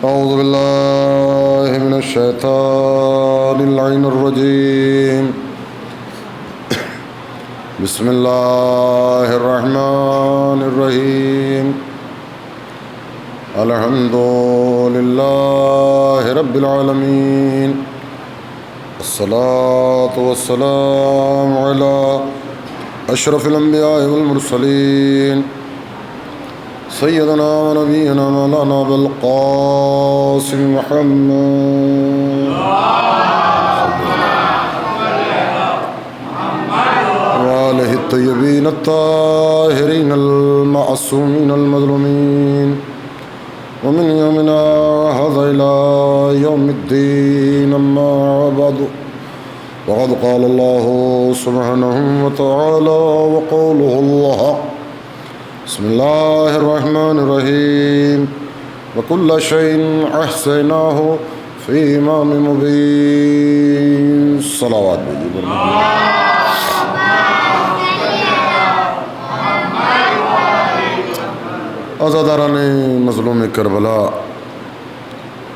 أعوذ بالله من الشيطان اللعين الرجيم. بسم الله الرحمن الرحيم. الحمد لله رب العالمين. الصلاة والسلام على أشرف الأنبياء والمرسلين سيدنا ونبينا مولانا أبي القاسم محمد وآله الطيبين الطاهرين المعصومين المظلومين ومن يومنا هذا إلى يوم الدين. أما بعد وقد قال الله سبحانه وتعالى وقوله الحق. بسم الله الرحمن الرحيم. وكل شيء أحصيناه في إمام مبين. صلوات بجيب عزاداران مظلوم کربلا،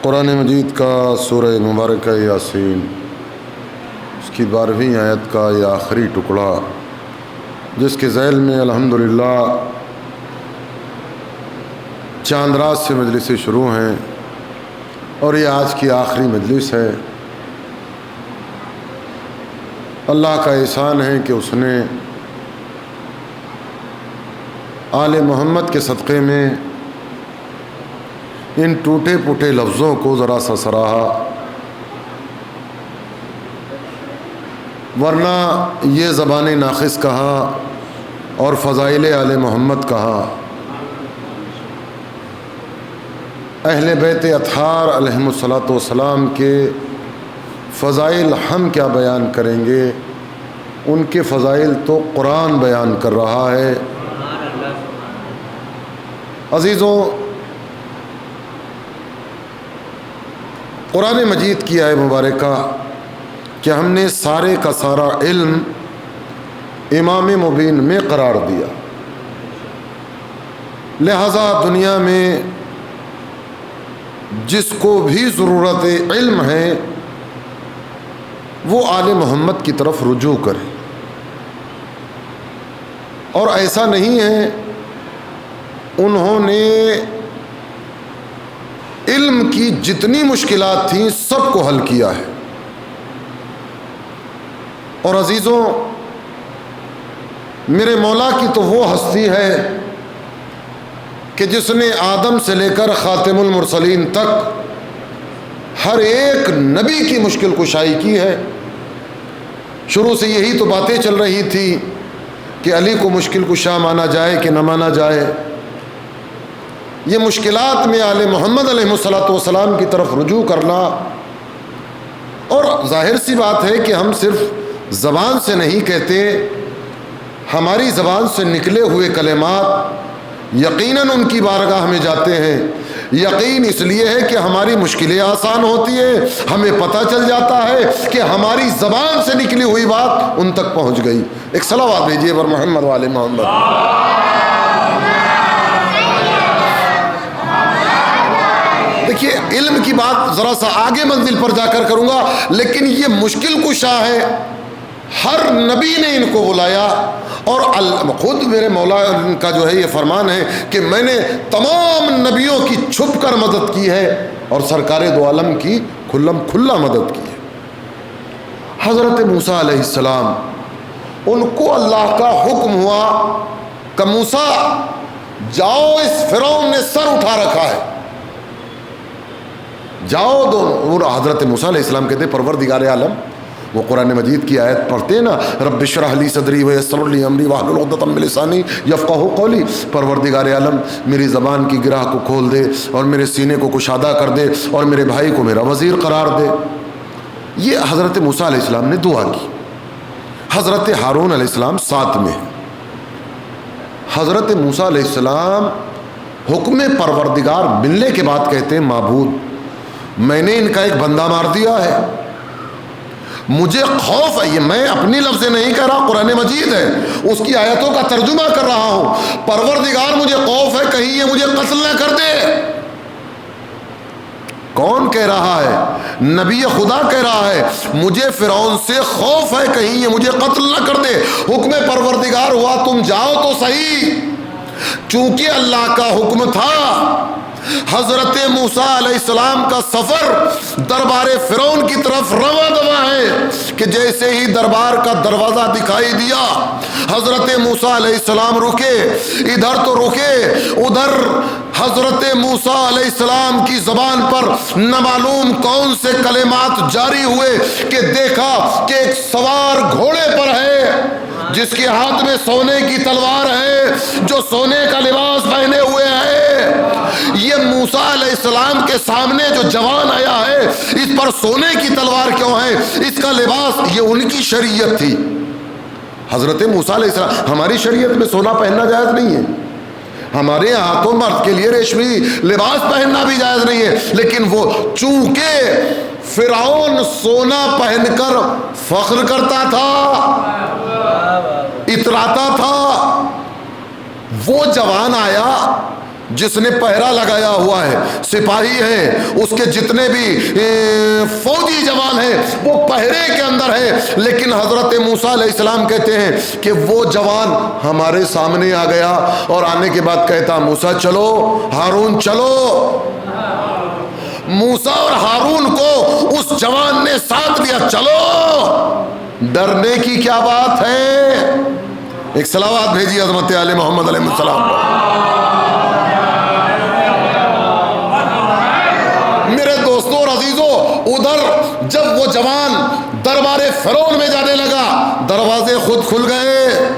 قرآن مجید کا سورہ مبارکہ یاسین، اس کی 12ویں آیت کا یہ آخری ٹکڑا، جس کے ذیل میں الحمدللہ چاند رات سے مجلسیں شروع ہیں اور یہ آج کی آخری مجلس ہے۔ اللہ کا احسان ہے کہ اس نے آل محمد کے صدقے میں ان ٹوٹے پھوٹے لفظوں کو ذرا سا سراہا، ورنہ یہ زبان ناقص کہا اور فضائل آل محمد کہا، اہل بیت اطہار علیہم الصلاۃ والسلام کے فضائل ہم کیا بیان کریں گے؟ ان کے فضائل تو قرآن بیان کر رہا ہے۔ عزیزوں، قرآن مجید کی آیت مبارکہ کہ ہم نے سارے کا سارا علم امام مبین میں قرار دیا، لہذا دنیا میں جس کو بھی ضرورت علم ہے وہ آل محمد کی طرف رجوع کرے، اور ایسا نہیں ہے، انہوں نے علم کی جتنی مشکلات تھیں سب کو حل کیا ہے۔ اور عزیزوں، میرے مولا کی تو وہ ہستی ہے کہ جس نے آدم سے لے کر خاتم المرسلین تک ہر ایک نبی کی مشکل کشائی کی ہے۔ شروع سے یہی تو باتیں چل رہی تھی کہ علی کو مشکل کشا مانا جائے کہ نہ مانا جائے۔ یہ مشکلات میں آل محمد علیہ الصلوۃ والسلام کی طرف رجوع کرنا، اور ظاہر سی بات ہے کہ ہم صرف زبان سے نہیں کہتے، ہماری زبان سے نکلے ہوئے کلمات یقیناً ان کی بارگاہ میں جاتے ہیں۔ یقین اس لیے ہے کہ ہماری مشکلیں آسان ہوتی ہیں، ہمیں پتہ چل جاتا ہے کہ ہماری زبان سے نکلی ہوئی بات ان تک پہنچ گئی۔ ایک صلوات بھیجیے پر محمد والے محمد۔ دیکھیے، علم کی بات ذرا سا آگے منزل پر جا کر کروں گا، لیکن یہ مشکل کشا ہے، ہر نبی نے ان کو بلایا، اور خود میرے مولا کا جو ہے یہ فرمان ہے کہ میں نے تمام نبیوں کی چھپ کر مدد کی ہے اور سرکار دو عالم کی کھلم کھلا مدد کی ہے۔ حضرت موسیٰ علیہ السلام، ان کو اللہ کا حکم ہوا کہ موسیٰ جاؤ، اس فرعون نے سر اٹھا رکھا ہے، جاؤ دو۔ وہ حضرت موسیٰ علیہ السلام کہتے پروردگار عالم، وہ قرآن مجید کی آیت پڑھتے نا، رب اشرح لی صدری ویسر لی امری واحلل عقدۃ من لسانی یفقہوا قولی، پروردگار عالم میری زبان کی گرہ کو کھول دے اور میرے سینے کو کشادہ کر دے اور میرے بھائی کو میرا وزیر قرار دے۔ یہ حضرت موسیٰ علیہ السلام نے دعا کی۔ حضرت ہارون علیہ السلام ساتھ میں، حضرت موسیٰ علیہ السلام حکم پروردگار ملنے کے بعد کہتے ہیں معبود، میں نے ان کا ایک بندہ مار دیا ہے، مجھے خوف ہے، یہ میں اپنی لفظ نہیں کہہ رہا، قرآن مجید ہے، اس کی آیتوں کا ترجمہ کر رہا ہوں، پروردگار مجھے خوف ہے کہیں یہ مجھے قتل نہ کر دے۔ کون کہہ رہا ہے؟ نبی خدا کہہ رہا ہے مجھے فرعون سے خوف ہے کہیں یہ مجھے قتل نہ کر دے۔ حکم پروردگار ہوا تم جاؤ تو صحیح، چونکہ اللہ کا حکم تھا۔ حضرت موسیٰ علیہ السلام کا سفر دربار فرعون کی طرف رواں دواں ہے کہ جیسے ہی دربار کا دروازہ دکھائی دیا حضرت موسیٰ علیہ السلام رکے، ادھر تو رکے ادھر حضرت موسیٰ علیہ السلام کی زبان پر نہ معلوم کون سے کلمات جاری ہوئے کہ دیکھا کہ ایک سوار گھوڑے پر ہے جس کے ہاتھ میں سونے کی تلوار ہے، جو سونے کا لباس پہنے ہوئے ہے۔ یہ موسیٰ علیہ السلام کے سامنے جو جوان آیا ہے اس پر سونے کی تلوار کیوں ہے؟ اس کا لباس، یہ ان کی شریعت تھی۔ حضرت موسیٰ علیہ السلام، ہماری شریعت میں سونا پہننا جائز نہیں ہے، ہمارے یہاں تو مرد کے لیے ریشمی لباس پہننا بھی جائز نہیں ہے، لیکن وہ چونکہ فرعون سونا پہن کر فخر کرتا تھا، اتراتا تھا، وہ جوان آیا جس نے پہرا لگایا ہوا ہے، سپاہی ہے، اس کے جتنے بھی فوجی جوان ہیں وہ پہرے کے اندر ہے، لیکن حضرت موسیٰ علیہ السلام کہتے ہیں کہ وہ جوان ہمارے سامنے آ گیا اور آنے کے بعد کہتا موسیٰ چلو، ہارون چلو۔ موسیٰ اور ہارون کو اس جوان نے ساتھ دیا، چلو، ڈرنے کی کیا بات ہے؟ ایک صلوات بھیجی عظمت آل محمد علیہ السلام۔ میرے دوستوں اور عزیزوں، ادھر جب وہ جوان دربار فرعون میں جانے لگا دروازے خود کھل گئے،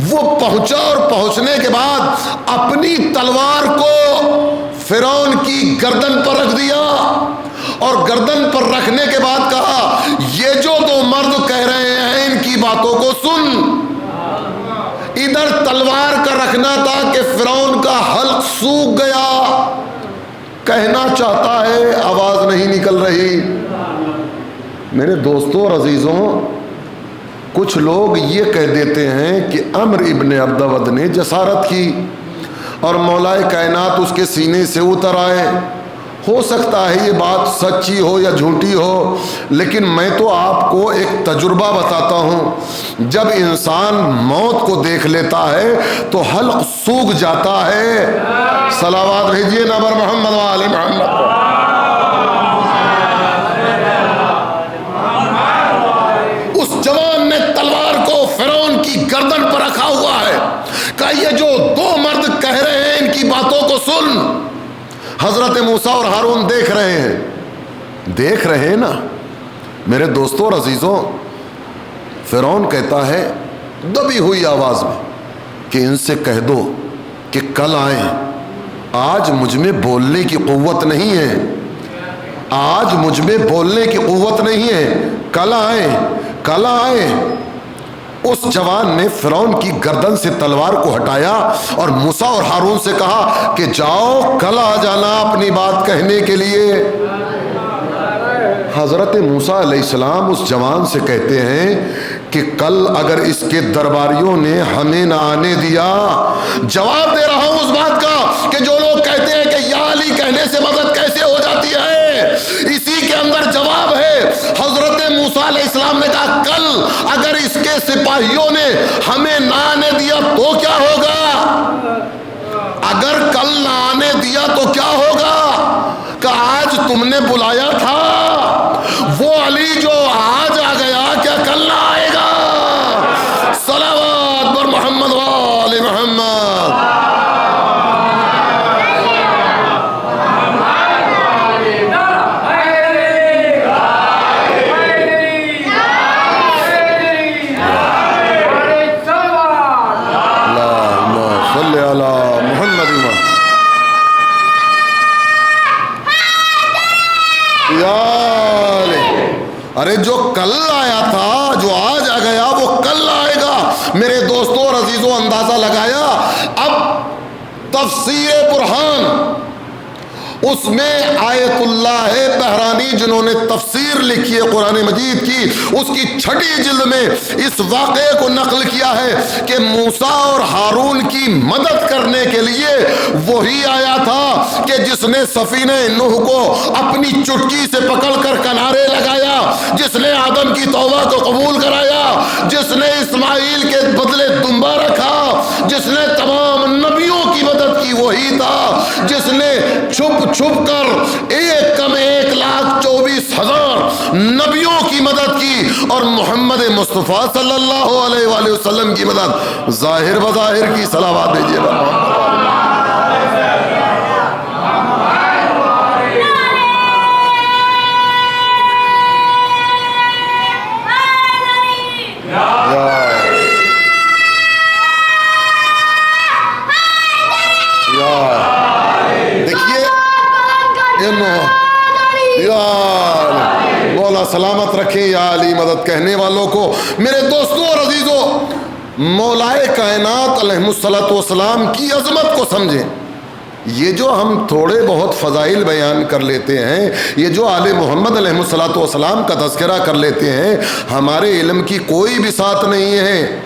وہ پہنچا اور پہنچنے کے بعد اپنی تلوار کو فرعون کی گردن پر رکھ دیا اور گردن پر رکھنے کے بعد کہا یہ جو دو مرد کہہ رہے ہیں ان کی باتوں کو سن۔ ادھر تلوار کا رکھنا تھا کہ فرعون کا حلق سوکھ گیا، کہنا چاہتا ہے آواز نہیں نکل رہی۔ میرے دوستوں اور عزیزوں، کچھ لوگ یہ کہہ دیتے ہیں کہ عمر ابن عبدود نے جسارت کی اور مولا کائنات اس کے سینے سے اتر آئے۔ ہو سکتا ہے یہ بات سچی ہو یا جھوٹی ہو، لیکن میں تو آپ کو ایک تجربہ بتاتا ہوں۔ جب انسان موت کو دیکھ لیتا ہے تو حلق سوکھ جاتا ہے۔ صلوات بھیجیے نبر محمد و آل محمد۔ اس جوان نے تلوار کو فرعون کی گردن پر رکھا ہوا ہے، کہ یہ جو دو مرد کہہ رہے ہیں ان کی باتوں کو سن۔ حضرت موسیٰ اور ہارون دیکھ رہے ہیں نا میرے دوستوں اور عزیزوں۔ فرعون کہتا ہے دبی ہوئی آواز میں کہ ان سے کہہ دو کہ کل آئیں، آج مجھ میں بولنے کی قوت نہیں ہے، آج مجھ میں بولنے کی قوت نہیں ہے، کل آئیں۔ اس جوان نے فرعون کی گردن سے تلوار کو ہٹایا اور موسیٰ اور ہارون سے کہا کہ جاؤ کل آ جانا اپنی بات کہنے کے لیے۔ حضرت موسیٰ علیہ السلام اس جوان سے کہتے ہیں کہ کل اگر اس کے درباریوں نے ہمیں نہ آنے دیا، جواب دے رہا ہوں اس بات کا کہ جو لوگ کہتے ہیں کہ یا علی کہنے سے مدد کیسے ہو جاتی ہے، اسی کے اندر جواب ہے۔ حضرت موسیٰ علیہ السلام نے کہا کل اگر اس کے سپاہیوں نے ہمیں نہ آنے دیا تو کیا ہوگا؟ اگر کل نہ آنے دیا تو کیا ہوگا؟ کہ آج تم نے بلایا تھا وہ علی جو آج آ گیا کیا کل نہ آئے گا؟ صلوات بر محمد و آل محمد۔ ارے جو کل آیا تھا جو آج آ گیا وہ کل آئے گا۔ میرے دوستوں اور عزیزوں اندازہ لگایا۔ اب تفسیر برہان اس میں آیت اللہ بہرانی جنہوں نے تفسیر لکھی ہے قرآن مجید کی، اس کی 6 جلد میں اس واقعے کو نقل کیا ہے کہ موسیٰ اور ہارون کی مدد کرنے کے لیے وہی آیا تھا کہ جس نے سفینہ نوح کو اپنی چٹکی سے پکڑ کر کنارے لگایا، جس نے آدم کی توبہ کو قبول کرایا، جس نے اسماعیل کے بدلے دمبا رکھا، جس نے تمام نبیوں کی مدد کی، وہی تھا جس نے چھپ کر 1,24,000 نبیوں کی مدد کی، اور محمد مصطفیٰ صلی اللہ علیہ وآلہ وسلم کی مدد ظاہر بظاہر کی۔ صلوات دیجیے مولا سلامت رکھے یا علی مدد کہنے والوں کو۔ میرے دوستوں اور عزیزوں، مولائے کائنات علیہ الصلوۃ والسلام کی عظمت کو سمجھیں۔ یہ جو ہم تھوڑے بہت فضائل بیان کر لیتے ہیں، یہ جو آل محمد علیہ الصلوۃ والسلام کا تذکرہ کر لیتے ہیں، ہمارے علم کی کوئی بھی ساتھ نہیں ہے۔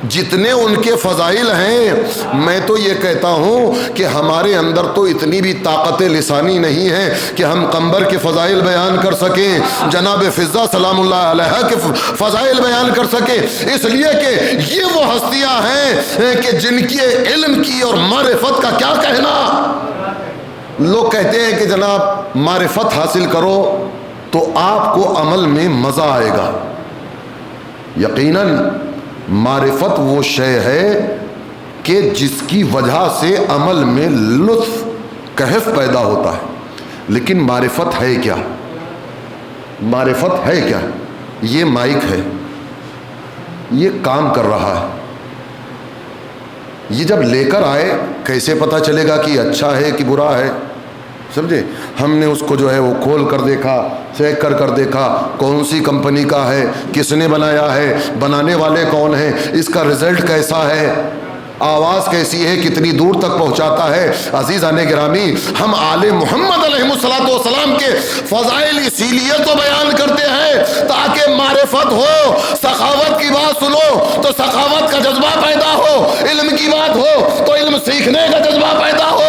جتنے ان کے فضائل ہیں، میں تو یہ کہتا ہوں کہ ہمارے اندر تو اتنی بھی طاقت لسانی نہیں ہے کہ ہم قمبر کے فضائل بیان کر سکیں، جناب فضہ سلام اللہ علیہ کے فضائل بیان کر سکیں، اس لیے کہ یہ وہ ہستیاں ہیں کہ جن کے علم کی اور معرفت کا کیا کہنا۔ لوگ کہتے ہیں کہ جناب معرفت حاصل کرو تو آپ کو عمل میں مزہ آئے گا۔ یقیناً معرفت وہ شے ہے کہ جس کی وجہ سے عمل میں لطف کیف پیدا ہوتا ہے، لیکن معرفت ہے کیا؟ معرفت ہے کیا؟ یہ مائک ہے، یہ کام کر رہا ہے، یہ جب لے کر آئے کیسے پتہ چلے گا کہ اچھا ہے کہ برا ہے؟ سمجھے؟ ہم نے اس کو جو ہے وہ کھول کر دیکھا، چیک کر دیکھا کون سی کمپنی کا ہے، کس نے بنایا ہے، بنانے والے کون ہیں، اس کا رزلٹ کیسا ہے، آواز کیسی ہے، کتنی دور تک پہنچاتا ہے۔ عزیزان گرامی، ہم آل محمد علیہ الصلوۃ والسلام کے فضائل اسی لیے تو بیان کرتے ہیں تاکہ معرفت ہو، سخاوت کی بات سنو تو سخاوت کا جذبہ پیدا ہو، علم کی بات ہو تو علم سیکھنے کا جذبہ پیدا ہو،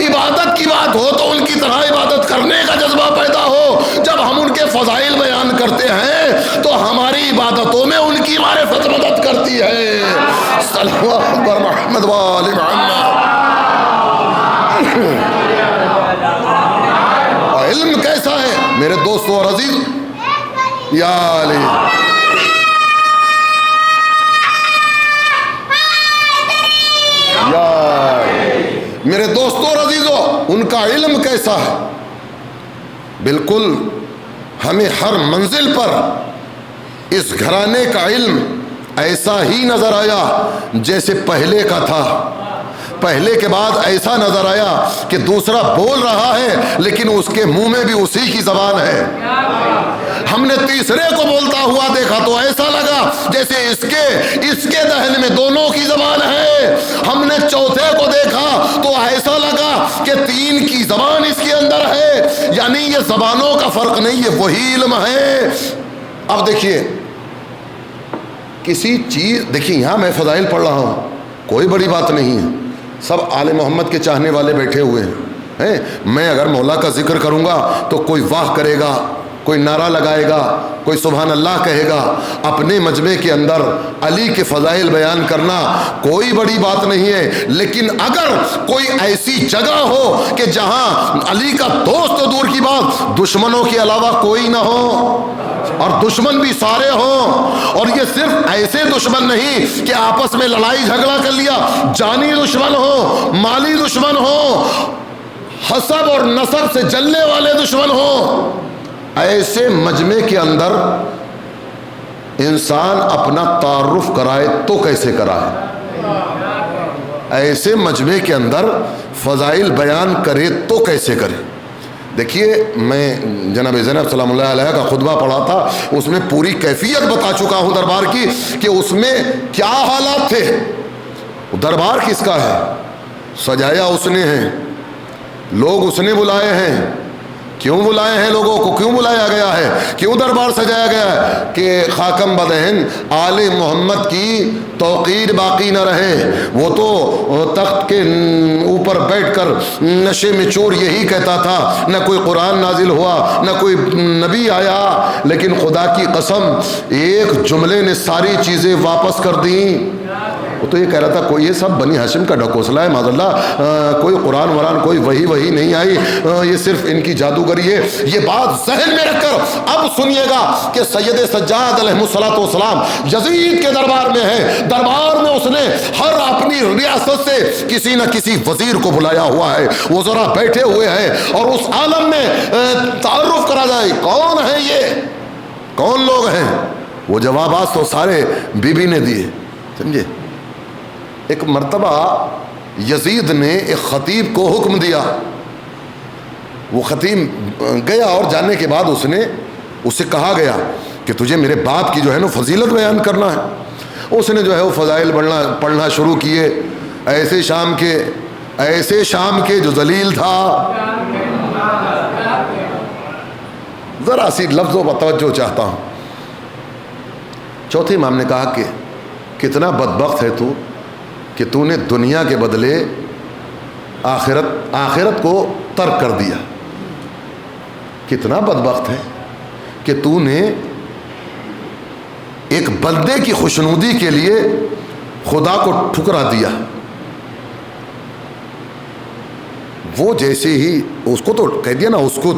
عبادت کی بات ہو تو ان کی طرح عبادت کرنے کا جذبہ پیدا ہو۔ جب ہم ان کے فضائل بیان کرتے ہیں تو ہماری عبادتوں میں ان کی معرفت مدد کرتی ہے۔ صلوات بر محمد و آل محمد۔ علم کیسا ہے میرے دوستو اور عزیز؟ یا علی، میرے دوستوں اور عزیزوں، ان کا علم کیسا ہے؟ بالکل ہمیں ہر منزل پر اس گھرانے کا علم ایسا ہی نظر آیا جیسے پہلے کا تھا۔ پہلے کے بعد ایسا نظر آیا کہ دوسرا بول رہا ہے لیکن اس کے منہ میں بھی اسی کی زبان ہے۔ ہم نے تیسرے کو بولتا ہوا دیکھا تو ایسا لگا جیسے اس کے دہن میں دونوں کی زبان ہے۔ ہم نے چوتھے کو دیکھا تو ایسا لگا کہ 3 کی زبان اس کے اندر ہے۔ یعنی یہ زبانوں کا فرق نہیں، یہ وہی علم ہے۔ اب دیکھیے کسی چیز، دیکھیے یہاں میں فضائل پڑھ رہا ہوں، کوئی بڑی بات نہیں ہے، سب آل محمد کے چاہنے والے بیٹھے ہوئے ہیں۔ میں اگر مولا کا ذکر کروں گا تو کوئی واہ کرے گا، کوئی نعرہ لگائے گا، کوئی سبحان اللہ کہے گا۔ اپنے مجمع کے اندر علی کے فضائل بیان کرنا کوئی بڑی بات نہیں ہے، لیکن اگر کوئی ایسی جگہ ہو کہ جہاں علی کا دوست تو دور کی بات، دشمنوں کے علاوہ کوئی نہ ہو اور دشمن بھی سارے ہوں، اور یہ صرف ایسے دشمن نہیں کہ آپس میں لڑائی جھگڑا کر لیا، جانی دشمن ہو، مالی دشمن ہو، حسب اور نسب سے جلنے والے دشمن ہو، ایسے مجمع کے اندر انسان اپنا تعارف کرائے تو کیسے کرائے؟ ایسے مجمع کے اندر فضائل بیان کرے تو کیسے کرے؟ دیکھیے میں جناب زینب سلام اللہ علیہ کا خطبہ پڑھا تھا، اس میں پوری کیفیت بتا چکا ہوں دربار کی کہ اس میں کیا حالات تھے۔ دربار کس کا ہے؟ سجایا اس نے ہے، لوگ اس نے بلائے ہیں. کیوں بلائے ہیں لوگوں کو؟ کیوں بلایا گیا ہے؟ کیوں دربار سجایا گیا ہے؟ کہ خاکم بدہن آل محمد کی توقیر باقی نہ رہے. وہ تو تخت کے اوپر بیٹھ کر نشے میں چور یہی کہتا تھا، نہ کوئی قرآن نازل ہوا، نہ کوئی نبی آیا، لیکن خدا کی قسم ایک جملے نے ساری چیزیں واپس کر دیں. وہ تو یہ کہہ رہا تھا کوئی یہ سب بنی ہاشم کا ڈھکوسلا ہے، معاذ اللہ، کوئی قرآن وران کوئی وہی نہیں آئی، یہ صرف ان کی جادوگری ہے. یہ بات ذہن میں رکھ کر اب سنیے گا کہ سید سجاد علیہ الصلوۃ والسلام یزید کے دربار میں ہے. دربار میں اس نے ہر اپنی ریاست سے کسی نہ کسی وزیر کو بلایا ہوا ہے. وہ ذرا بیٹھے ہوئے ہیں اور اس عالم میں تعارف کرا جائے کون ہے یہ، کون لوگ ہیں. وہ جوابات تو سارے بی بی نے دیے، سمجھے. ایک مرتبہ یزید نے ایک خطیب کو حکم دیا. وہ خطیب گیا اور جانے کے بعد اس سے کہا گیا کہ تجھے میرے باپ کی جو ہے نا فضیلت بیان کرنا ہے. اس نے جو ہے وہ فضائل پڑھنا شروع کیے. ایسے شام کے جو ذلیل تھا. ذرا سی لفظوں پر توجہ چاہتا ہوں. چوتھے امام نے کہا کہ کتنا بدبخت ہے تو کہ تو نے دنیا کے بدلے آخرت کو ترک کر دیا. کتنا بدبخت ہے کہ تو نے ایک بندے کی خوشنودی کے لیے خدا کو ٹھکرا دیا. وہ جیسے ہی اس کو تو کہہ دیا نا، اس کو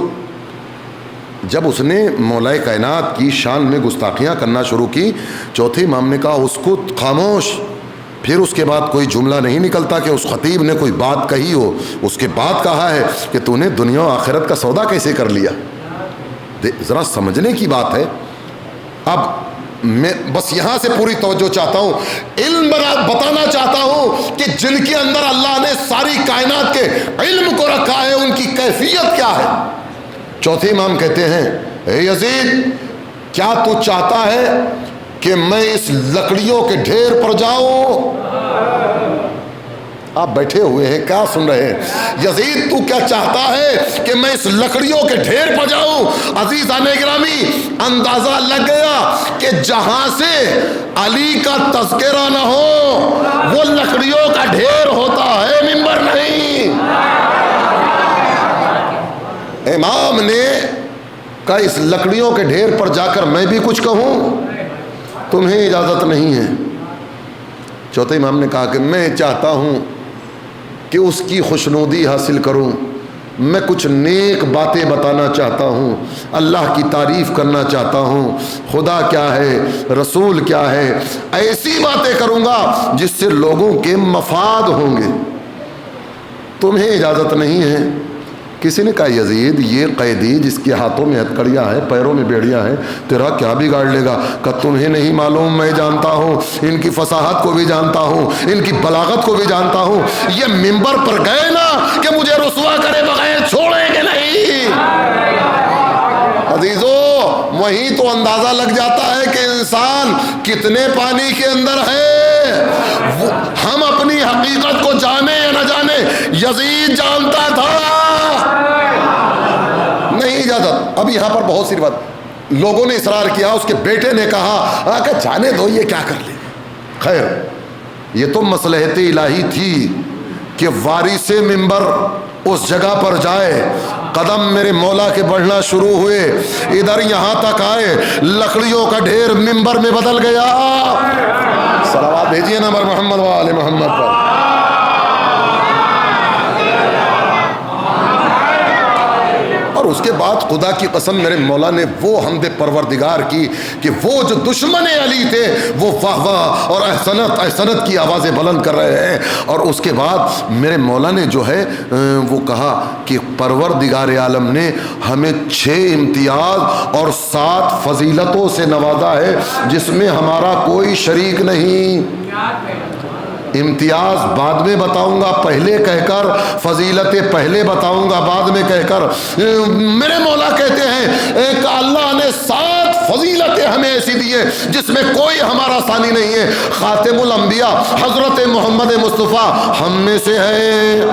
جب اس نے مولا کائنات کی شان میں گستاخیاں کرنا شروع کی، چوتھے امام نے کہا اس کو خاموش. پھر اس کے بعد کوئی جملہ نہیں نکلتا کہ اس خطیب نے کوئی بات کہی ہو. اس کے بعد کہا ہے کہ تو نے دنیا و آخرت کا سودا کیسے کر لیا. ذرا سمجھنے کی بات ہے. اب میں بس یہاں سے پوری توجہ چاہتا ہوں، علم بتانا چاہتا ہوں کہ جن کے اندر اللہ نے ساری کائنات کے علم کو رکھا ہے ان کی کیفیت کیا ہے. چوتھے امام کہتے ہیں اے یزید، کیا تو چاہتا ہے کہ میں اس لکڑیوں کے ڈھیر پر جاؤں؟ آپ بیٹھے ہوئے ہیں، کیا سن رہے ہیں؟ یزید تو کیا چاہتا ہے کہ میں اس لکڑیوں کے ڈھیر پر جاؤں؟ عزیزان گرامی، اندازہ لگ گیا کہ جہاں سے علی کا تذکرہ نہ ہو وہ لکڑیوں کا ڈھیر ہوتا ہے، منبر نہیں. امام نے کہا اس لکڑیوں کے ڈھیر پر جا کر میں بھی کچھ کہوں؟ تمہیں اجازت نہیں ہے. چوتھے امام نے کہا کہ میں چاہتا ہوں کہ اس کی خوشنودی حاصل کروں. میں کچھ نیک باتیں بتانا چاہتا ہوں، اللہ کی تعریف کرنا چاہتا ہوں، خدا کیا ہے، رسول کیا ہے، ایسی باتیں کروں گا جس سے لوگوں کے مفاد ہوں گے. تمہیں اجازت نہیں ہے. کسی نے کہا یزید یہ قیدی جس کے ہاتھوں میں ہتھکڑیاں ہیں، پیروں میں بیڑیاں ہیں، تیرا کیا بگاڑ لے گا؟ کہ تمہیں نہیں معلوم، میں جانتا ہوں، ان کی فصاحت کو بھی جانتا ہوں، ان کی بلاغت کو بھی جانتا ہوں. یہ منبر پر گئے نا کہ مجھے رسوا کرے بغیر چھوڑیں گے نہیں. عزیزو، وہیں تو اندازہ لگ جاتا ہے کہ انسان کتنے پانی کے اندر ہے. ہم اپنی حقیقت کو جانے یا نہ جانے، یزید جانتا تھا. نہیں اجازت. اب یہاں پر بہت سی بات لوگوں نے اصرار کیا. اس کے بیٹے نے کہا کہ جانے دو، یہ کیا کر لے. خیر، یہ تو مصلحت الہی تھی کہ وارث منبر اس جگہ پر جائے. قدم میرے مولا کے بڑھنا شروع ہوئے، ادھر یہاں تک آئے، لکڑیوں کا ڈھیر منبر میں بدل گیا. صلوات بھیجیے نا محمد و آل محمد پر. اور اس کے بعد خدا کی قسم میرے مولا نے وہ حمد پروردگار کی کہ وہ جو دشمن علی تھے وہ واہ واہ اور احسنت کی آوازیں بلند کر رہے ہیں. اور اس کے بعد میرے مولا نے جو ہے وہ کہا کہ پروردگار عالم نے ہمیں 6 امتیاز اور 7 فضیلتوں سے نوازا ہے جس میں ہمارا کوئی شریک نہیں. امتیاز بعد میں بتاؤں گا پہلے کہہ کر، فضیلتیں پہلے بتاؤں گا بعد میں کہہ کر. میرے مولا کہتے ہیں کہ اللہ نے 7 فضیلتیں ہمیں ایسی دی ہیں جس میں کوئی ہمارا ثانی نہیں ہے. خاتم الانبیاء حضرت محمد مصطفیٰ ہم میں سے ہے.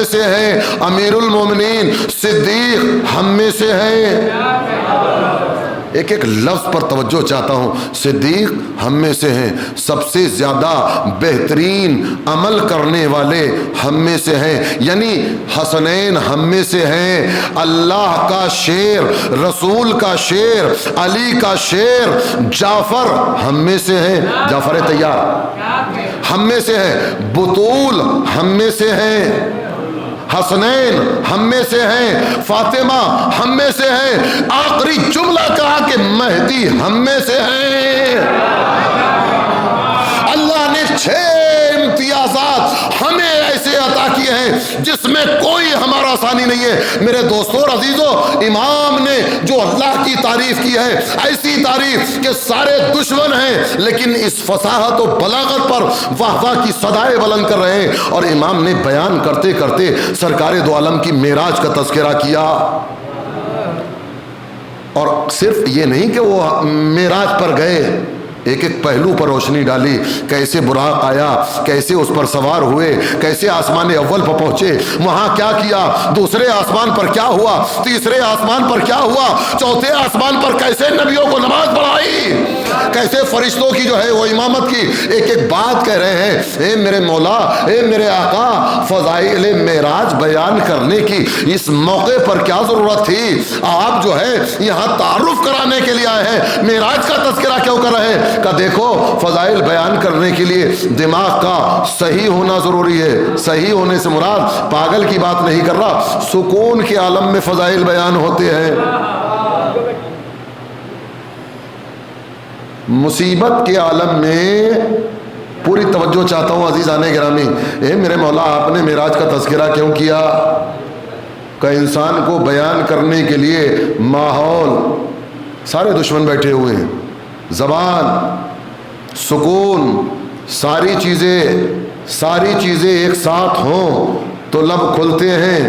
میں سے ہے, امیر المومنین صدیق ہم میں سے ہے. ایک ایک لفظ پر توجہ چاہتا ہوں. صدیق ہم میں سے ہیں, سب سے زیادہ بہترین عمل کرنے والے ہم میں سے ہیں, یعنی حسنین ہم میں سے ہیں. اللہ کا شیر, رسول کا شیر, علی کا شیر, جعفر ہم میں سے ہیں. جعفر طیار ہم میں سے ہے, بطول ہم میں سے ہیں, حسنین ہم میں سے ہیں, فاطمہ ہم میں سے ہیں. آخری جملہ کہا کہ مہدی ہم میں سے ہیں. اللہ نے 6 امتیازات ہمیں ایسے عطا کیے ہیں جس میں کوئی ہمارا ثانی نہیں ہے. میرے دوستوں اور عزیزوں, امام نے جو اللہ کی تعریف کی ہے, ایسی تعریف کہ سارے دشمن ہیں لیکن اس فصاحت و بلاغت پر واہ واہ کی صدائیں بلند کر رہے ہیں. اور امام نے بیان کرتے کرتے سرکار دو عالم کی معراج کا تذکرہ کیا. اور صرف یہ نہیں کہ وہ معراج پر گئے, ایک ایک پہلو پر روشنی ڈالی. کیسے براق آیا, کیسے اس پر سوار ہوئے, کیسے آسمان اول پر پہنچے, وہاں کیا کیا, دوسرے آسمان پر کیا ہوا, تیسرے آسمان پر کیا ہوا, چوتھے آسمان پر کیسے نبیوں کو نماز پڑھائی, کیسے فرشتوں کی جو ہے وہ امامت کی. ایک ایک بات کہہ رہے ہیں. اے میرے مولا, اے میرے آقا, فضائل معراج بیان کرنے کی اس موقع پر کیا ضرورت تھی؟ آپ جو ہے یہاں تعارف کرانے کے لیے آئے ہیں, معراج کا تذکرہ کیوں کر رہے ہیں؟ کہ دیکھو فضائل بیان کرنے کے لیے دماغ کا صحیح ہونا ضروری ہے. صحیح ہونے سے مراد پاگل کی بات نہیں کر رہا, سکون کے عالم میں فضائل بیان ہوتے ہیں. مصیبت کے عالم میں پوری توجہ چاہتا ہوں عزیزان گرامی. اے میرے مولا, آپ نے معراج کا تذکرہ کیوں کیا؟ کہ انسان کو بیان کرنے کے لیے ماحول, سارے دشمن بیٹھے ہوئے ہیں, زبان, سکون, ساری چیزیں ایک ساتھ ہوں تو لب کھلتے ہیں.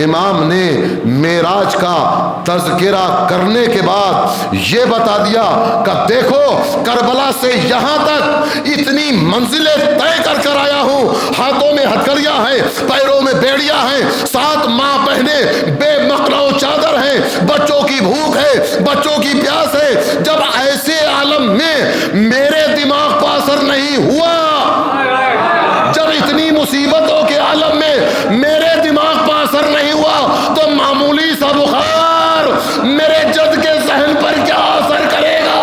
امام نے معراج کا تذکرہ کرنے کے بعد یہ بتا دیا کہ دیکھو کربلا سے یہاں تک اتنی منزلیں طے کر کر آیا ہوں. ہاتھوں میں ہتھکڑیاں ہیں, پیروں میں بیڑیاں ہیں, 7 ماہ پہنے بے مقلا و چادر ہیں, بچوں کی بھوک ہے, بچوں کی پیاس ہے. جب ایسے عالم میں میرے دماغ کو اثر نہیں ہوا, جب اتنی مصیبتوں کے عالم میں میرے دماغ پر اثر نہیں ہوا, تو معمولی سا بخار میرے جد کے ذہن پر کیا اثر کرے گا؟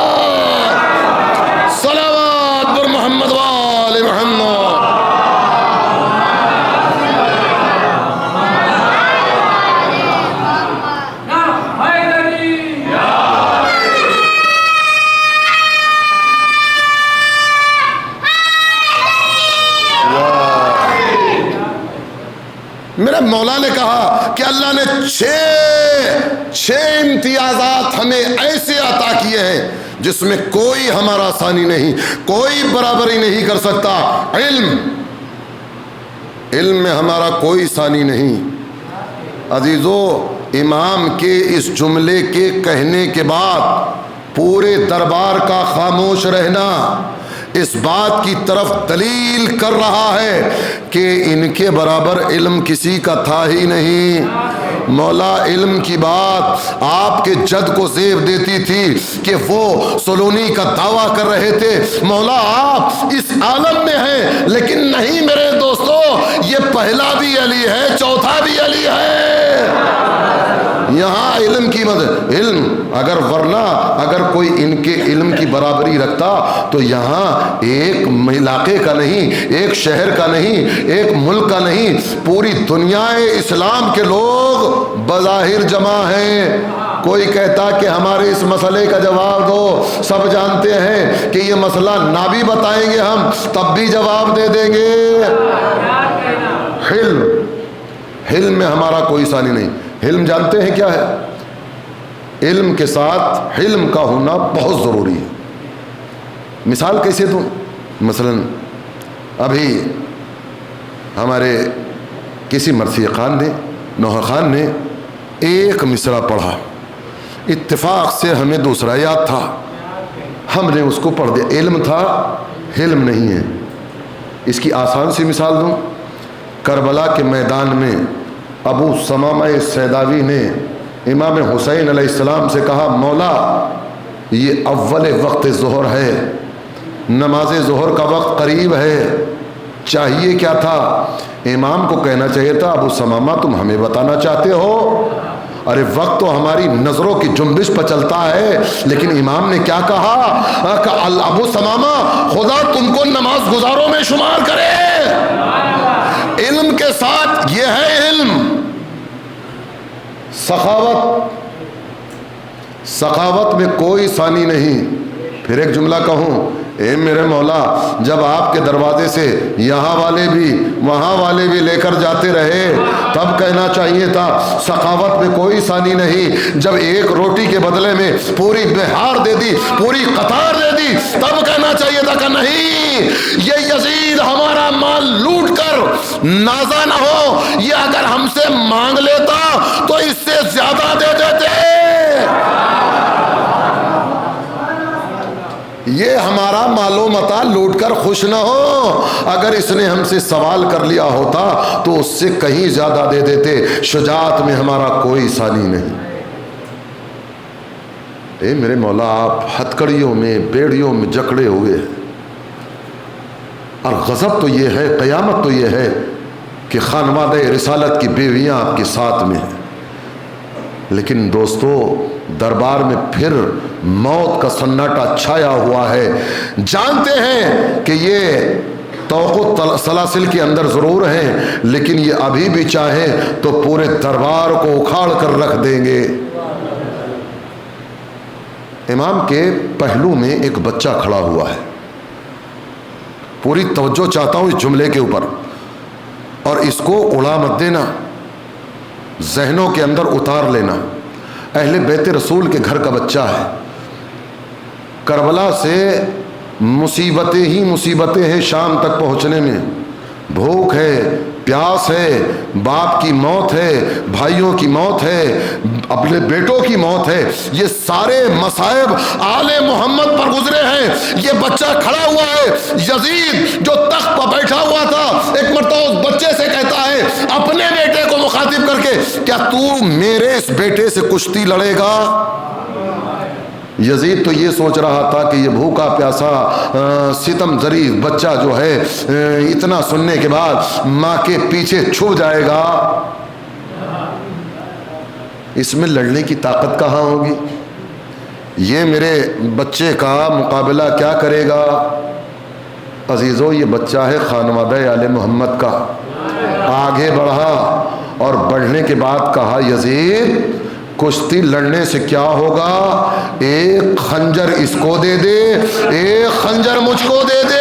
صلوات پر محمد وآل محمد. میرے مولا نے کہا کہ اللہ نے 6 امتیازات ہمیں ایسے عطا کیے ہیں جس میں کوئی ہمارا ثانی نہیں, کوئی برابری نہیں کر سکتا. علم میں ہمارا کوئی ثانی نہیں. عزیزو, امام کے اس جملے کے کہنے کے بعد پورے دربار کا خاموش رہنا اس بات کی طرف دلیل کر رہا ہے کہ ان کے برابر علم کسی کا تھا ہی نہیں. مولا علم کی بات آپ کے جد کو زیب دیتی تھی کہ وہ سلونی کا دعویٰ کر رہے تھے. مولا آپ اس عالم میں ہیں, لیکن نہیں میرے دوستو, یہ پہلا بھی علی ہے, چوتھا بھی علی ہے. یہاں علم کی مدد, علم اگر کوئی ان کے علم کی برابری رکھتا تو یہاں ایک علاقے کا نہیں, ایک شہر کا نہیں, ایک ملک کا نہیں, پوری دنیا اسلام کے لوگ بظاہر جمع ہیں. کوئی کہتا کہ ہمارے اس مسئلے کا جواب دو, سب جانتے ہیں کہ یہ مسئلہ نہ بھی بتائیں گے ہم تب بھی جواب دے دیں گے. علم میں ہمارا کوئی ثانی نہیں. علم جانتے ہیں کیا ہے؟ علم کے ساتھ علم کا ہونا بہت ضروری ہے. مثال کیسے دوں؟ مثلا ابھی ہمارے کسی مرثیہ خان نے, نوحہ خان نے ایک مصرع پڑھا, اتفاق سے ہمیں دوسرا یاد تھا, ہم نے اس کو پڑھ دیا. علم تھا, علم نہیں ہے. اس کی آسان سی مثال دوں. کربلا کے میدان میں ابو ثمامہ سیداوی نے امام حسین علیہ السلام سے کہا مولا یہ اول وقت ظہر ہے، نماز ظہر کا وقت قریب ہے، چاہیے کیا تھا؟ امام کو کہنا چاہیے تھا ابو ثمامہ تم ہمیں بتانا چاہتے ہو؟ ارے وقت تو ہماری نظروں کی جنبش پر چلتا ہے، لیکن امام نے کیا کہا کہ ابو ثمامہ خدا تم کو نماز گزاروں میں شمار کرے۔ علم کے ساتھ یہ ہے علم، سخاوت میں کوئی ثانی نہیں۔ پھر ایک جملہ کہوں، اے میرے مولا جب آپ کے دروازے سے یہاں والے بھی وہاں والے بھی لے کر جاتے رہے تب کہنا چاہیے تھا سخاوت میں کوئی ثانی نہیں۔ جب ایک روٹی کے بدلے میں پوری بہار دے دی، پوری قطار دے دی، تب کہنا چاہیے تھا کہ نہیں یہ یزید ہمارا مال لوٹ کر نازا نہ ہو، یہ اگر ہم سے مانگ لیتا تو اس سے زیادہ دے دیتے۔ یہ ہمارا مال و متاع لوٹ کر خوش نہ ہو، اگر اس نے ہم سے سوال کر لیا ہوتا تو اس سے کہیں زیادہ دے دیتے۔ شجاعت میں ہمارا کوئی ثانی نہیں۔ اے میرے مولا آپ ہتکڑیوں میں بیڑیوں میں جکڑے ہوئے ہیں، اور غضب تو یہ ہے، قیامت تو یہ ہے کہ خانوادہ رسالت کی بیویاں آپ کے ساتھ میں ہیں، لیکن دوستو دربار میں پھر موت کا سناٹا چھایا ہوا ہے۔ جانتے ہیں کہ یہ توقع سلاسل کے اندر ضرور ہیں، لیکن یہ ابھی بھی چاہیں تو پورے دربار کو اکھاڑ کر رکھ دیں گے۔ امام کے پہلو میں ایک بچہ کھڑا ہوا ہے، پوری توجہ چاہتا ہوں اس جملے کے اوپر، اور اس کو اڑا مت دینا، ذہنوں کے اندر اتار لینا۔ اہل بیت رسول کے گھر کا بچہ ہے، کربلا سے مصیبتیں ہی مصیبتیں ہیں، شام تک پہنچنے میں بھوک ہے، پیاس ہے، باپ کی موت ہے، بھائیوں کی موت ہے، اپنے بیٹوں کی موت ہے، یہ سارے مصائب آل محمد پر گزرے ہیں۔ یہ بچہ کھڑا ہوا ہے، یزید جو تخت پر بیٹھا ہوا تھا ایک مرتبہ اس بچے سے کہتا ہے اپنے بیٹے کو مخاطب کر کے، کیا تو میرے اس بیٹے سے کشتی لڑے گا؟ یزید تو یہ سوچ رہا تھا کہ یہ بھوکا پیاسا ستم ظریف بچہ جو ہے اتنا سننے کے بعد ماں کے پیچھے چھپ جائے گا، اس میں لڑنے کی طاقت کہاں ہوگی؟ یہ میرے بچے کا مقابلہ کیا کرے گا؟ عزیزو یہ بچہ ہے خانوادہ آل محمد کا۔ آگے بڑھا اور بڑھنے کے بعد کہا یزید کشتی لڑنے سے کیا ہوگا؟ ایک خنجر اس کو دے دے، ایک خنجر مجھ کو دے دے۔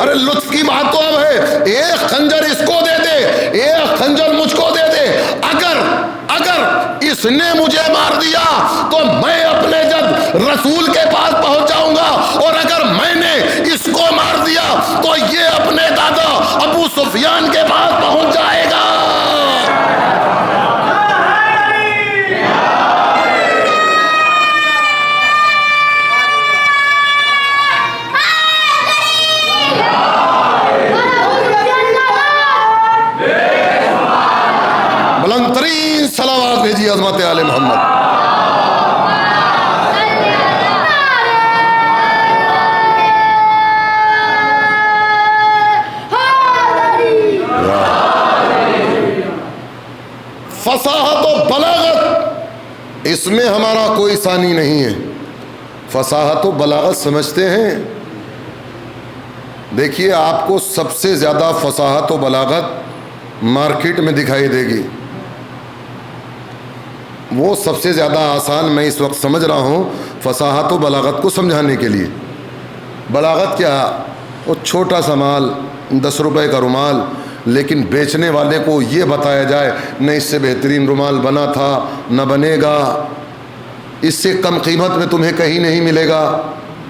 ارے لطف کی بات تو اب ہے، ایک خنجر اس کو دے دے، ایک خنجر مجھ کو دے دے۔ اگر اس نے مجھے مار دیا تو میں اپنے جد رسول کے پاس پہنچ جاؤں گا، اور اگر میں نے اس کو مار دیا تو یہ اپنے دادا ابو سفیان کے پاس پہنچ جائے گا۔ بلند ترین صلوات بھیجی عظمت آل محمد۔ فصاحت و بلاغت اس میں ہمارا کوئی ثانی نہیں ہے۔ فصاحت و بلاغت سمجھتے ہیں؟ دیکھیے آپ کو سب سے زیادہ فصاحت و بلاغت مارکیٹ میں دکھائی دے گی، وہ سب سے زیادہ آسان میں اس وقت سمجھ رہا ہوں فصاحت و بلاغت کو سمجھانے کے لیے۔ بلاغت کیا؟ وہ چھوٹا سا مال 10 روپے کا رومال، لیکن بیچنے والے کو یہ بتایا جائے نہ اس سے بہترین رومال بنا تھا نہ بنے گا، اس سے کم قیمت میں تمہیں کہیں نہیں ملے گا۔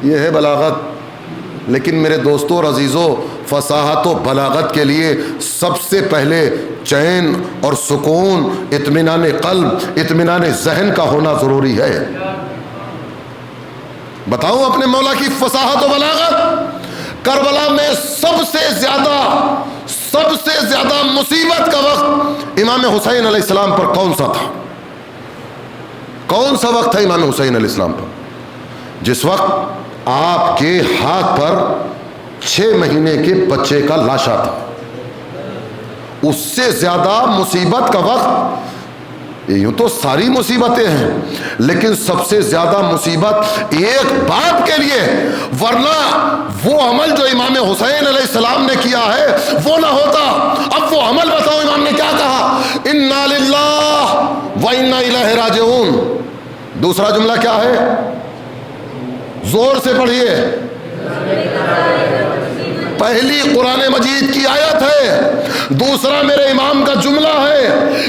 یہ ہے بلاغت۔ لیکن میرے دوستوں اور عزیزوں، فصاحت و بلاغت کے لیے سب سے پہلے چین اور سکون، اطمینان قلب، اطمینان ذہن کا ہونا ضروری ہے۔ بتاؤں اپنے مولا کی فصاحت و بلاغت؟ کربلا میں سب سے زیادہ مصیبت کا وقت امام حسین علیہ السلام پر کون سا تھا؟ کون سا وقت تھا امام حسین علیہ السلام پر؟ جس وقت آپ کے ہاتھ پر 6 مہینے کے بچے کا لاشا تھا۔ اس سے زیادہ مصیبت کا وقت، یوں تو ساری مصیبتیں ہیں لیکن سب سے زیادہ مصیبت ایک باپ کے لیے، ورنہ وہ عمل جو امام حسین علیہ السلام نے کیا ہے وہ نہ ہوتا۔ اب وہ عمل بتاؤ، امام نے کیا کہا؟ انا للہ و انا الیہ راجعون۔ دوسرا جملہ کیا ہے؟ زور سے پڑھیے۔ پہلی قرآن مجید کی آیت ہے، دوسرا میرے امام کا جملہ ہے۔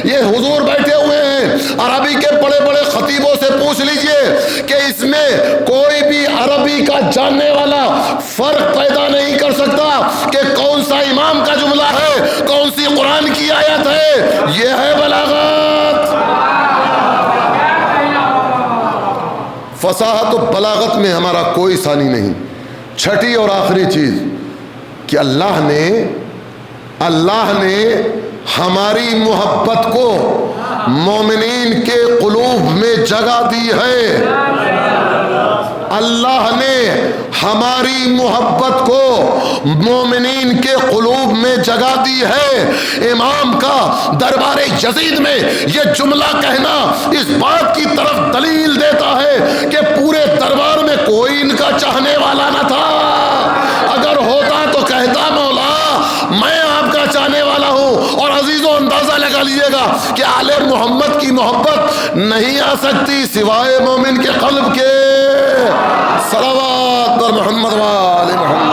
یہ حضور بیٹھے ہوئے ہیں، عربی کے بڑے بڑے خطیبوں سے پوچھ لیجئے کہ اس میں کوئی بھی عربی کا جاننے والا فرق پیدا نہیں کر سکتا کہ کون سا امام کا جملہ ہے، کون سی قرآن کی آیت ہے۔ یہ ہے بلاغت۔ فصاحت و بلاغت میں ہمارا کوئی ثانی نہیں۔ چھٹی اور آخری چیز کہ اللہ نے ہماری محبت کو مومنین کے قلوب میں جگہ دی ہے۔ اللہ نے ہماری محبت کو مومنین کے قلوب میں جگہ دی ہے۔ امام کا دربار یزید میں یہ جملہ کہنا اس بات کی طرف دلیل دیتا ہے کہ پورے دربار میں کوئی ان کا چاہنے والا نہ تھا۔ اگر ہوتا تو کہتا مولا میں آپ کا چاہنے والا ہوں۔ اور عزیزوں اندازہ لگا لیجیے گا کہ آل محمد کی محبت نہیں آ سکتی سوائے مومن کے قلب کے۔ صلوات بر محمد و آل محمد۔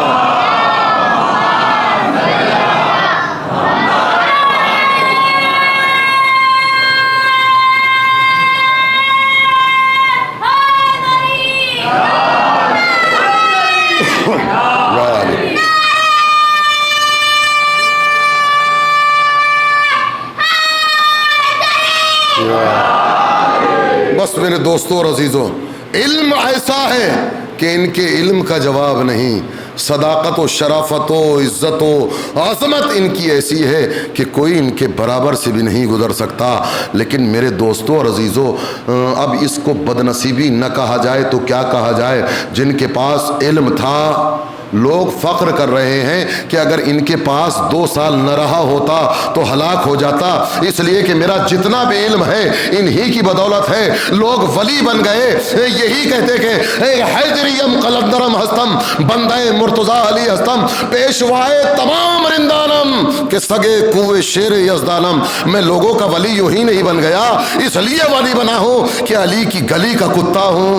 بس میرے دوستوں اور عزیزوں، علم ایسا ہے کہ ان کے علم کا جواب نہیں۔ صداقت و شرافت و عزت و عظمت ان کی ایسی ہے کہ کوئی ان کے برابر سے بھی نہیں گزر سکتا۔ لیکن میرے دوستوں اور عزیزوں، اب اس کو بدنصیبی نہ کہا جائے تو کیا کہا جائے؟ جن کے پاس علم تھا لوگ فخر کر رہے ہیں کہ اگر ان کے پاس 2 سال نہ رہا ہوتا تو ہلاک ہو جاتا، اس لیے کہ میرا جتنا بھی علم ہے انہی کی بدولت ہے۔ لوگ ولی بن گئے، یہی کہتے کہ اے حیدریم قلندرم ہستم، بندہ مرتضی علی ہستم، پیشوائے تمام رندانم کہ سگے کوئے شیر یزدانم۔ میں لوگوں کا ولی یوں ہی نہیں بن گیا، اس لیے ولی بنا ہوں کہ علی کی گلی کا کتا ہوں۔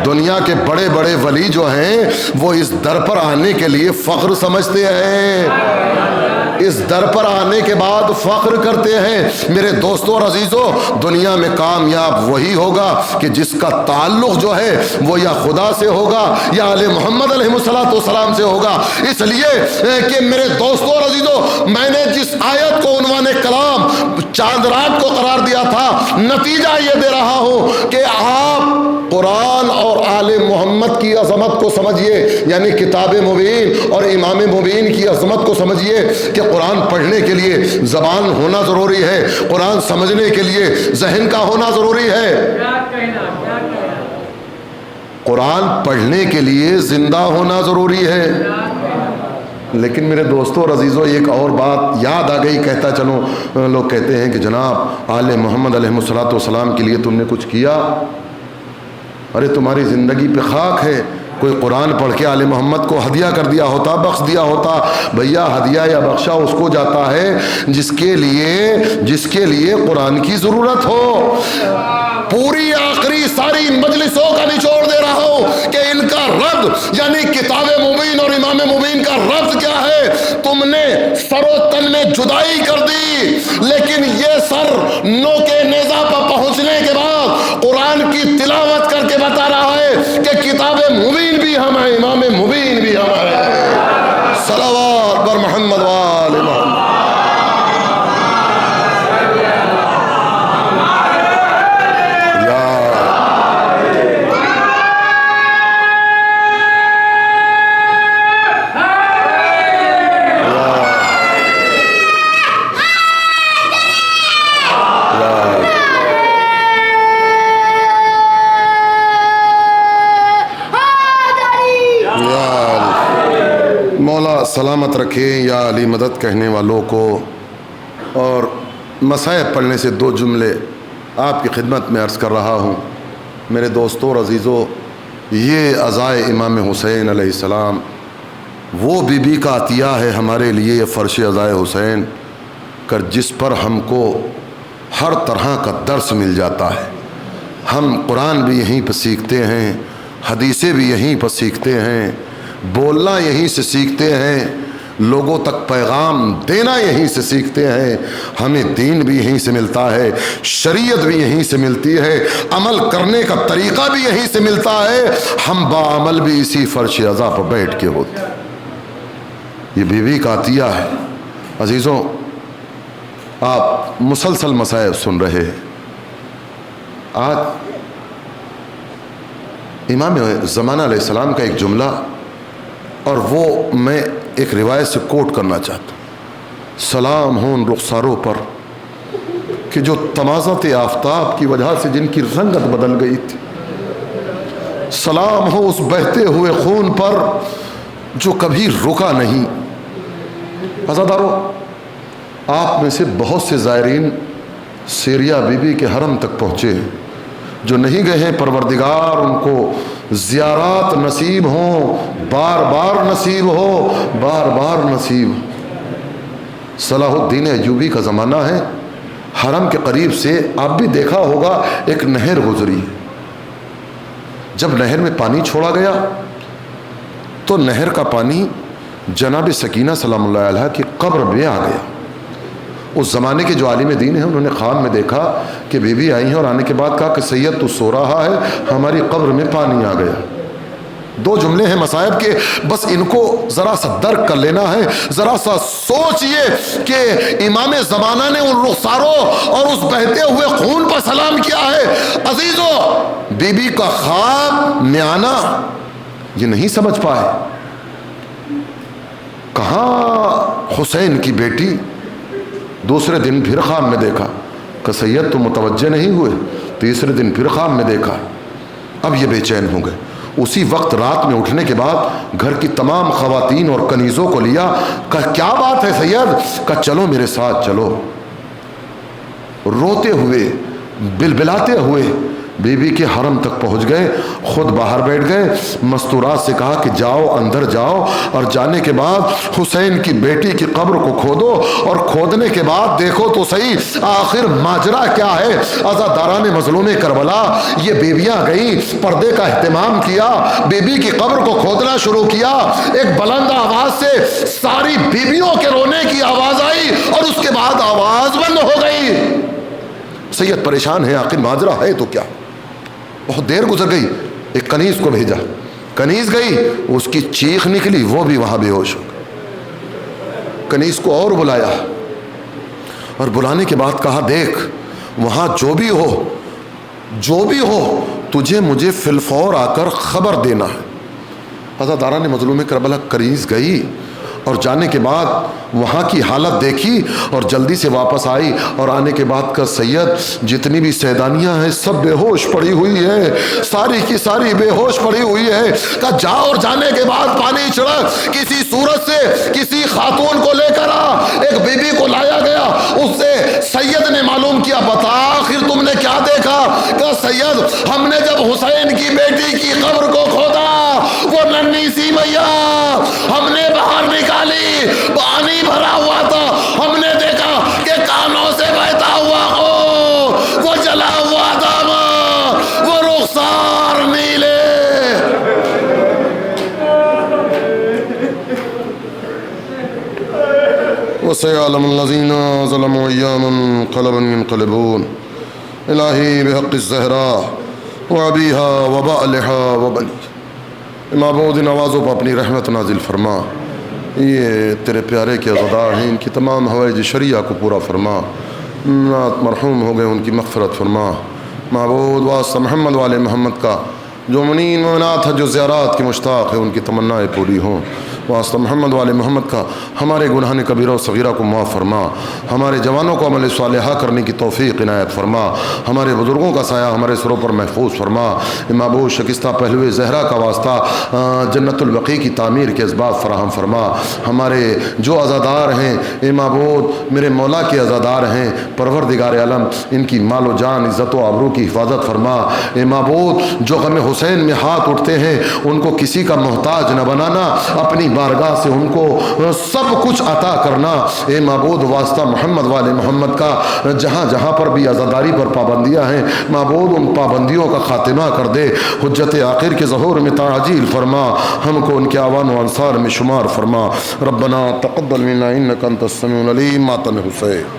دنیا کے بڑے بڑے ولی جو ہیں وہ اس در پر آنے کے لیے فخر سمجھتے ہیں، اس در پر آنے کے بعد فخر کرتے ہیں۔ میرے دوستوں اور عزیزوں، دنیا میں کامیاب وہی ہوگا کہ جس کا تعلق جو ہے وہ یا خدا سے ہوگا یا آل محمد علیہ السلام سے ہوگا۔ اس لیے کہ میرے دوستوں اور عزیزوں، میں نے جس آیت کو عنوان کلام چاند رات کو قرار دیا تھا، نتیجہ یہ دے رہا ہوں کہ آپ قرآن اور آل محمد کی عظمت کو سمجھیے، یعنی کتاب مبین اور امام مبین کی عظمت کو سمجھیے کہ قرآن پڑھنے کے لیے زبان ہونا ضروری ہے، قرآن سمجھنے کے لیے ذہن کا ہونا ضروری ہے، قرآن پڑھنے کے لیے زندہ ہونا ضروری ہے۔ لیکن میرے دوستوں اور عزیزوں، ایک اور بات یاد آ گئی، کہتا چلوں۔ لوگ کہتے ہیں کہ جناب آل محمد علیہ السلام کے لیے تم نے کچھ کیا؟ ارے تمہاری زندگی پہ خاک ہے، کوئی قرآن پڑھ کے آل محمد کو ہدیہ کر دیا ہوتا، بخش دیا ہوتا۔ بھیا ہدیہ یا بخشا اس کو جاتا ہے جس کے لیے قرآن کی ضرورت ہو۔ پوری آخری ساری مجلسوں کا نچوڑ دے رہا ہوں کہ ان کا رد یعنی کتاب مبین اور امام مبین کا رد کیا ہے؟ تم نے سر و تن میں جدائی کر دی، لیکن یہ سر نو کے نیزہ پر پہنچنے کے بعد قرآن کی تلاوت کر کے بتا رہا ہے کہ کتاب مبین بھی ہم ہیں، امام سلامت رکھے یا علی مدد کہنے والوں کو۔ اور مصائب پڑھنے سے 2 جملے آپ کی خدمت میں عرض کر رہا ہوں۔ میرے دوستوں اور عزیزوں، یہ عزائے امام حسین علیہ السلام وہ بی بی کا عطیہ ہے ہمارے لیے، فرش عزائے حسین کر جس پر ہم کو ہر طرح کا درس مل جاتا ہے۔ ہم قرآن بھی یہیں پر سیکھتے ہیں، حدیثیں بھی یہیں پر سیکھتے ہیں، بولنا یہیں سے سیکھتے ہیں، لوگوں تک پیغام دینا یہیں سے سیکھتے ہیں۔ ہمیں دین بھی یہیں سے ملتا ہے، شریعت بھی یہیں سے ملتی ہے، عمل کرنے کا طریقہ بھی یہیں سے ملتا ہے۔ ہم باعمل بھی اسی فرش عزا پر بیٹھ کے ہوتے ہیں۔ یہ بیوی کا عطیہ ہے۔ عزیزوں، آپ مسلسل مصائب سن رہے ہیں۔ آج امام زمانہ علیہ السلام کا ایک جملہ، اور وہ میں ایک روایت سے کوٹ کرنا چاہتا ہوں۔ سلام ہوں ان رخساروں پر کہ جو تمازت آفتاب کی وجہ سے جن کی رنگت بدل گئی تھی، سلام ہو اس بہتے ہوئے خون پر جو کبھی رکا نہیں۔ عزادارو، آپ میں سے بہت سے زائرین سیریا بی بی کے حرم تک پہنچے ہیں، جو نہیں گئے ہیں پروردگار ان کو زیارات نصیب ہوں، بار بار نصیب ہو، بار بار نصیب ہو۔ صلاح الدین ایوبی کا زمانہ ہے، حرم کے قریب سے آپ بھی دیکھا ہوگا ایک نہر گزری۔ جب نہر میں پانی چھوڑا گیا تو نہر کا پانی جناب سکینہ سلام اللہ علیہ کی قبر میں آ گیا۔ اس زمانے کے جو عالم دین ہیں انہوں نے خواب میں دیکھا کہ بی بی آئی ہیں، اور آنے کے بعد کہا کہ سید تو سو رہا ہے، ہماری قبر میں پانی آ گیا۔ 2 جملے ہیں مصائب کے، بس ان کو ذرا سا درک کر لینا ہے۔ ذرا سا سوچئے کہ امام زمانہ نے ان رخساروں اور اس بہتے ہوئے خون پر سلام کیا ہے۔ عزیزو، بی بی کا خواب میں آنا یہ نہیں سمجھ پائے۔ کہاں حسین کی بیٹی، دوسرے دن پھر خواب میں دیکھا کہ سید تو متوجہ نہیں ہوئے، تیسرے دن پھر خواب میں دیکھا۔ اب یہ بے چین ہو گئے۔ اسی وقت رات میں اٹھنے کے بعد گھر کی تمام خواتین اور کنیزوں کو لیا، کہا کیا بات ہے سید؟ کہا چلو میرے ساتھ چلو۔ روتے ہوئے بلبلاتے ہوئے بی بی کے حرم تک پہنچ گئے، خود باہر بیٹھ گئے، مستورات سے کہا کہ جاؤ اندر جاؤ، اور جانے کے بعد حسین کی بیٹی کی قبر کو کھودو، اور کھودنے کے بعد دیکھو تو صحیح آخر ماجرا کیا ہے۔ عزاداران مظلوم کربلا، یہ بیویاں گئیں، پردے کا اہتمام کیا، بی بی کی قبر کو کھودنا شروع کیا۔ ایک بلند آواز سے ساری بیویوں کے رونے کی آواز آئی، اور اس کے بعد آواز بند ہو گئی۔ سید پریشان ہے، آخر ماجرا ہے تو کیا؟ بہت دیر گزر گئی، ایک کنیز کو بھیجا، کنیز گئی، اس کی چیخ نکلی، وہ بھی وہاں بے ہوش ہو گئی۔ کنیز کو اور بلایا، اور بلانے کے بعد کہا دیکھ وہاں جو بھی ہو تجھے مجھے فی الفور آ کر خبر دینا ہے۔ عزاداران مظلوم کربلا کنیز گئی، اور جانے کے بعد وہاں کی حالت دیکھی اور جلدی سے واپس آئی، اور آنے کے بعد کا سید جتنی بھی سیدانیاں ہیں سب بے ہوش پڑی ہوئی ہے، ساری کی ساری بے ہوش پڑی ہوئی ہے۔ کہا جا، اور جانے کے بعد پانی چھڑک، کسی صورت سے کسی خاتون کو لے کر آ۔ ایک بی بی کو لایا گیا، اس سے سید نے معلوم کیا، بتا آخر تم نے کیا دیکھا؟ کہا سید ہم نے جب حسین کی بیٹی کی قبر کو کھودا، وہ ننھی سی میاں ہم نے باہر نکالی، پانی بھرا ہوا تھا، ہم نے دیکھا کہ کانوں سے بہتا ہوا خون، وہ جلا ہوا دامن، وہ رخسار نیلے۔ وَسَيَعْلَمُ الَّذِينَ ظَلَمُوا أَيَّ مُنقَلَبٍ يَنقَلِبُونَ إِلَٰهِي بِحَقِّ الزَّهْرَاءِ وَأَبِيهَا وَبَعْلِهَا وَبَنِيهَا۔ معبود نوازوں پر اپنی رحمت نازل فرما، یہ تیرے پیارے کے عزادار ہیں، ان کی تمام حوائج شریعہ کو پورا فرما، مرحوم ہو گئے ان کی مغفرت فرما۔ معبود واسطہ محمد والے محمد کا، جو منین مومنات ہیں جو زیارات کی مشتاق ہیں ان کی تمنائیں پوری ہوں۔ واسطہ محمد والے محمد کا ہمارے گناہان کبیرہ و صغیرہ کو معاف فرما، ہمارے جوانوں کو عمل صالحہ کرنے کی توفیق عنایت فرما، ہمارے بزرگوں کا سایہ ہمارے سروں پر محفوظ فرما۔ معبود شکستہ پہلوے زہرا کا واسطہ جنت البقیع کی تعمیر کے اسباب فراہم فرما۔ ہمارے جو عزادار ہیں اے معبود میرے مولا کے عزادار ہیں، پروردگار عالم ان کی مال و جان عزت و آبرو کی حفاظت فرما۔ اے معبود جو غم حسین میں ہاتھ اٹھتے ہیں ان کو کسی کا محتاج نہ بنانا، اپنی بارگاہ سے ان کو سب کچھ عطا کرنا۔ اے معبود واسطہ محمد والے محمد کا جہاں جہاں پر بھی عزاداری پر پابندیاں ہیں معبود ان پابندیوں کا خاتمہ کر دے، حجت آخر کے ظہور میں تعجیل فرما، ہم کو ان کے اعوان و انصار میں شمار فرما۔ ربنا تقبل منا انک انت السمیع العلیم۔ ماتم حسین۔